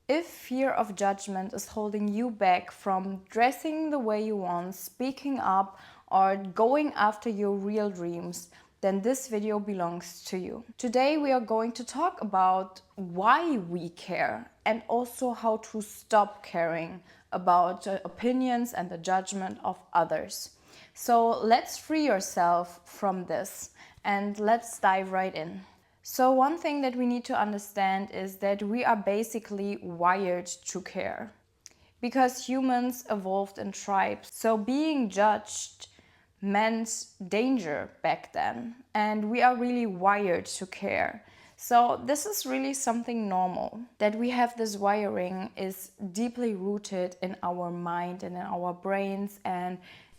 If fear of judgment is holding you back from dressing the way you want, speaking up, or going after your real dreams, then this video belongs to you. Today we are going to talk about why we care and also how to stop caring about the opinions and the judgment of others. So let's free yourself from this and let's dive right in. So one thing that we need to understand is that we are basically wired to care because humans evolved in tribes. So being judged meant danger back then, and we are really wired to care. So this is really something normal. That we have this wiring is deeply rooted in our mind and in our brains, and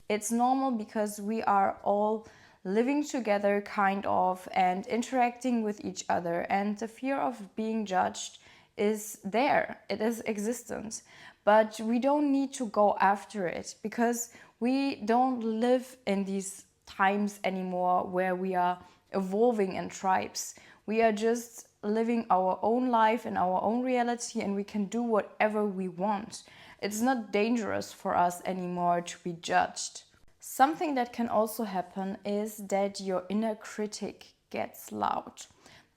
it's normal because we are all living together kind of and interacting with each other, and the fear of being judged is there, it is existent, but we don't need to go after it because we don't live in these times anymore where we are evolving in tribes. We are just living our own life in our own reality, and we can do whatever we want. It's not dangerous for us anymore to be judged. Something that can also happen is that your inner critic gets loud.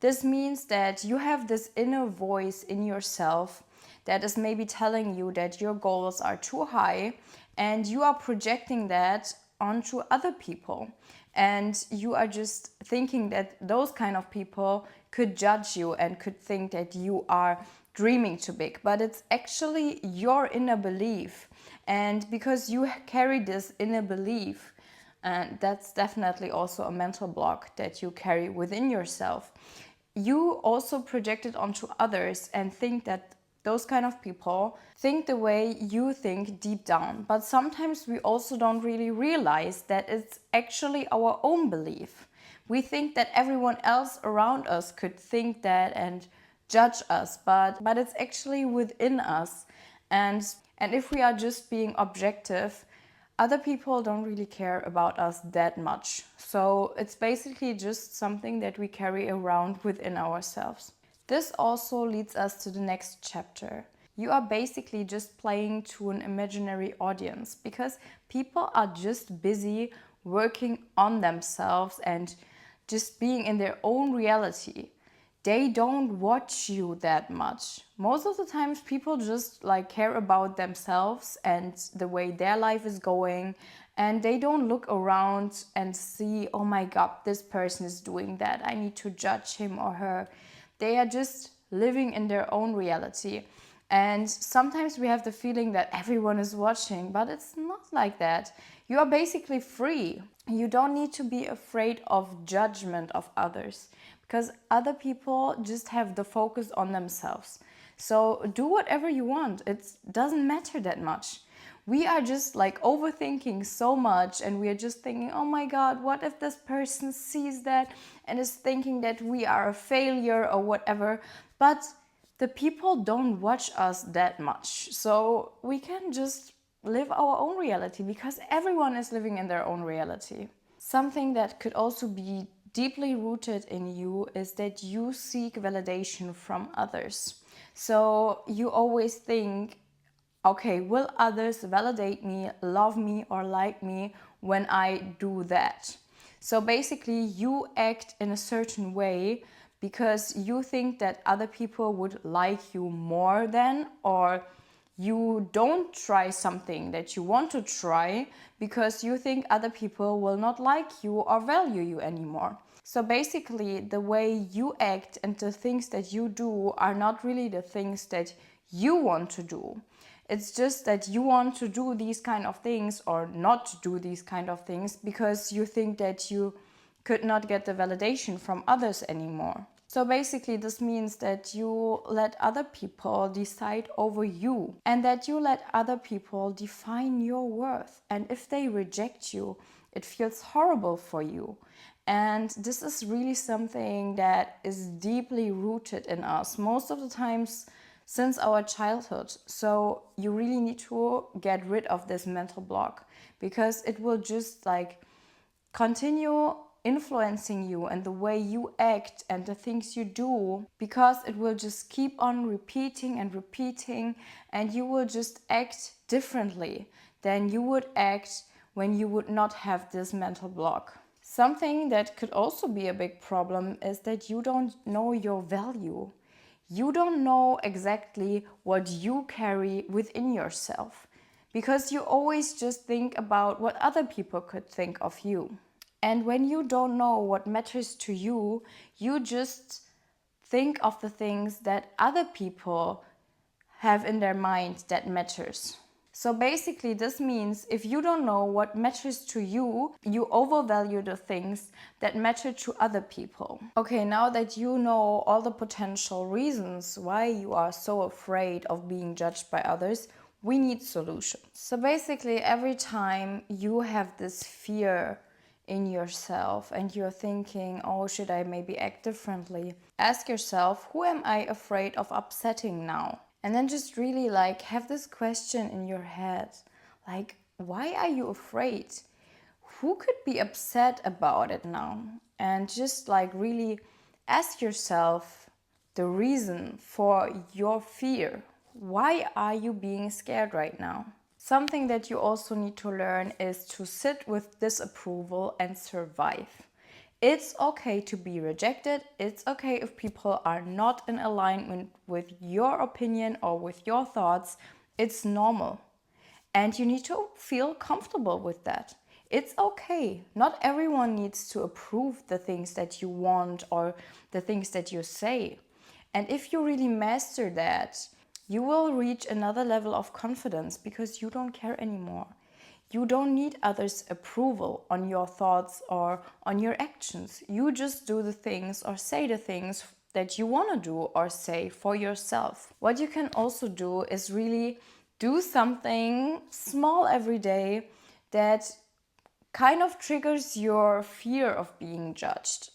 This means that you have this inner voice in yourself that is maybe telling you that your goals are too high, and you are projecting that onto other people. And you are just thinking that those kind of people could judge you and could think that you are dreaming too big. But it's actually your inner belief. And because you carry this inner belief, and that's definitely also a mental block that you carry within yourself, you also project it onto others and think that those kind of people think the way you think deep down. But sometimes we also don't really realize that it's actually our own belief. We think that everyone else around us could think that and judge us, but it's actually within us. And if we are just being objective, other people don't really care about us that much. So it's basically just something that we carry around within ourselves. This also leads us to the next chapter. You are basically just playing to an imaginary audience because people are just busy working on themselves and just being in their own reality. They don't watch you that much. Most of the times people just care about themselves and the way their life is going, and they don't look around and see, oh my god, this person is doing that, I need to judge him or her. They are just living in their own reality. And sometimes we have the feeling that everyone is watching, but it's not like that. You are basically free. You don't need to be afraid of judgment of others because other people just have the focus on themselves. So do whatever you want. It doesn't matter that much. We are just overthinking so much, and we are just thinking, oh my god, what if this person sees that and is thinking that we are a failure or whatever. But the people don't watch us that much, so we can just live our own reality because everyone is living in their own reality. Something that could also be deeply rooted in you is that you seek validation from others. So you always think, okay, will others validate me, love me, or like me when I do that? So basically, you act in a certain way because you think that other people would like you more than, or you don't try something that you want to try because you think other people will not like you or value you anymore. So basically, the way you act and the things that you do are not really the things that you want to do. It's just that you want to do these kind of things or not do these kind of things because you think that you could not get the validation from others anymore. So basically, this means that you let other people decide over you and that you let other people define your worth. And if they reject you, it feels horrible for you. And this is really something that is deeply rooted in us most of the times since our childhood. So you really need to get rid of this mental block because it will just continue influencing you and the way you act and the things you do, because it will just keep on repeating and repeating, and you will just act differently than you would act when you would not have this mental block. Something that could also be a big problem is that you don't know your value. You don't know exactly what you carry within yourself, because you always just think about what other people could think of you. And when you don't know what matters to you, you just think of the things that other people have in their mind that matters. So basically, this means if you don't know what matters to you, you overvalue the things that matter to other people. Okay, now that you know all the potential reasons why you are so afraid of being judged by others, we need solutions. So basically, every time you have this fear in yourself and you're thinking, oh, should I maybe act differently? Ask yourself, who am I afraid of upsetting now? And then just really like have this question in your head, like, why are you afraid? Who could be upset about it now? And just like really ask yourself the reason for your fear. Why are you being scared right now? Something that you also need to learn is to sit with disapproval and survive. It's okay to be rejected. It's okay if people are not in alignment with your opinion or with your thoughts. It's normal. And you need to feel comfortable with that. It's okay. Not everyone needs to approve the things that you want or the things that you say. And if you really master that, you will reach another level of confidence because you don't care anymore. You don't need others' approval on your thoughts or on your actions. You just do the things or say the things that you want to do or say for yourself. What you can also do is really do something small every day that kind of triggers your fear of being judged,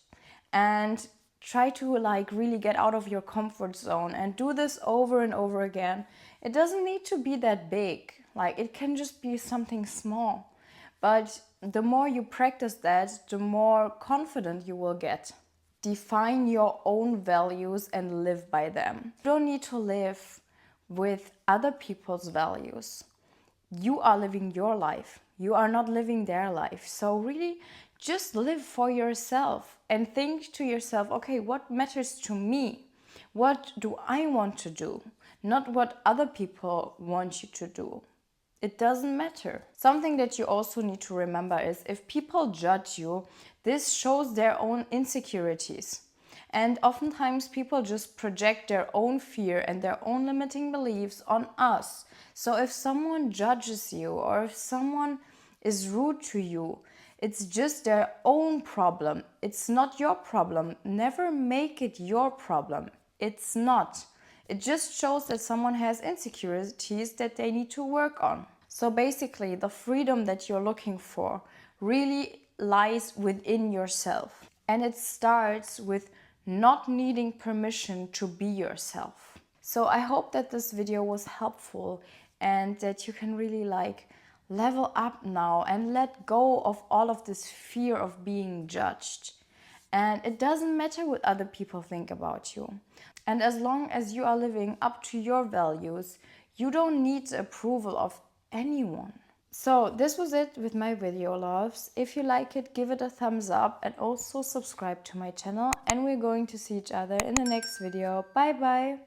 and try to like really get out of your comfort zone and do this over and over again. It doesn't need to be that big, like it can just be something small, but the more you practice that, the more confident you will get. Define your own values and live by them. You don't need to live with other people's values. You are living your life. You are not living their life. So really just live for yourself and think to yourself, okay, what matters to me? What do I want to do? Not what other people want you to do. It doesn't matter. Something that you also need to remember is if people judge you, this shows their own insecurities. And oftentimes people just project their own fear and their own limiting beliefs on us. So if someone judges you or if someone is rude to you, it's just their own problem. It's not your problem. Never make it your problem. It's not. It just shows that someone has insecurities that they need to work on. So basically, the freedom that you're looking for really lies within yourself. And it starts with not needing permission to be yourself. So I hope that this video was helpful and that you can really like level up now and let go of all of this fear of being judged. And it doesn't matter what other people think about you. And as long as you are living up to your values, you don't need the approval of anyone. So this was it with my video, loves. If you like it, give it a thumbs up and also subscribe to my channel. And we're going to see each other in the next video. Bye bye.